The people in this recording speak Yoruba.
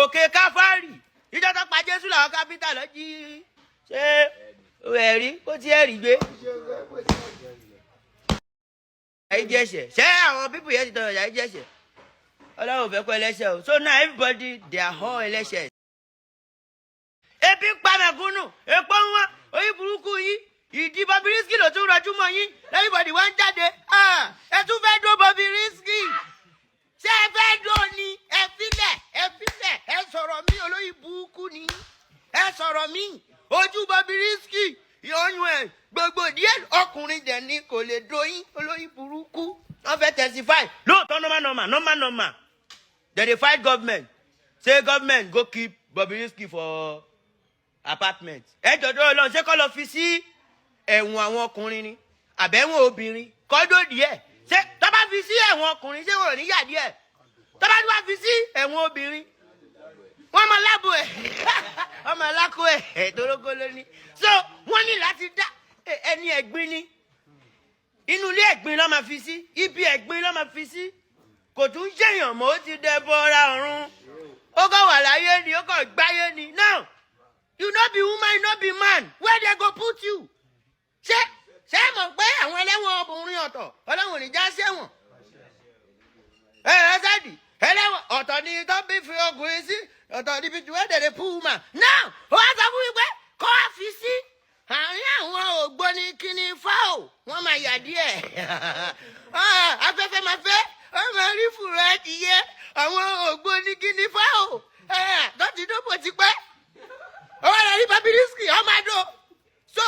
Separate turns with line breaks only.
òkè káfárì ìjọ tó pa Jésù làwọn kápítà lọ jí ṣé ẹ̀rí kó tí ẹ̀rí gbé. àìjẹsẹ̀ ṣé àwọn pípù yẹn ti tọrọ àìjẹsẹ̀ Ọlọ́run fẹ́ kọ́ ẹlẹ́ṣẹ̀ o so now everybody they are all ẹlẹ́ṣẹ̀. ebi pa mẹ̀kúnnù epo wọn oyin burúkú yìí ìdí Bobrisky ló tún rọjú mọ́ yín everybody wá ń jáde ẹ tún fẹ́ dó Bobrisky ṣé ẹ fẹ́ dó ni ẹ filẹ̀ ẹ sọ̀rọ̀ mí olóyin burúkú ni ẹ sọ̀rọ̀ mí ojú Bobrisky ìyọyún ẹ gbogbo díẹ̀ ọkùnrin dẹ̀ ni kò lè dóyin olóyin burúkú wọ́n fẹ́ testify lóòótọ́ normal they dey fight government say government go keep Bobrisky for apartment ẹ jọ̀dọ̀ Ọlọ́run ṣé kọ́ lọ fi sí ẹ̀wọ̀n àwọn ọkùnrin ni àbẹ̀wọ̀n obìnrin kọ́dọ̀ díẹ̀ ṣé tó bá fi sí ẹ̀wọ̀n ọkùnrin ṣé wọ́n ò ní yà díẹ̀ tó bá wá fi sí ẹ̀wọ̀n obìnrin wọ́n máa lábò ẹ̀ wọ́n máa lákò ẹ̀ torókó lóní so wọ́n ní láti dá ẹni ẹ̀gbin ni inú ilé ẹ̀gbin ló máa fi sí ibi ẹ̀gbin ló máa fi sí kò tún ṣèyàn mọ́ ó ti dẹ bọ́ra ọ̀run ó kọ́ wà láyé ni ó kọ́ gbáyé ni now you no be woman you no be man where they go put you ṣé mọ̀ pé àwọn ẹlẹ́wọ̀n ọkùnrin ọ̀tọ̀ Ọlọ́run ní já sẹ́wọ̀n ṣáàdì ẹlẹ́wọ̀n ọ̀tọ̀ ni tó bí fi ọkùnrin sí ọ̀tọ̀ níbi tí wọ́n dẹ̀dẹ̀ pú mà now ó wá sọ fún mi pé kọ́ á fi sí àárín àwọn ògbóni kíní fáwọ̀ wọ́n máa yà díẹ̀ afẹ́fẹ́ máa fẹ́ wọ́n máa rí fùrọ̀ ẹ̀ ti yẹ àwọn ògbóni kíní fáwọ̀ tó ti dóbò ti pẹ́ ó wà lórí Bobrisky ọmọ àdó so.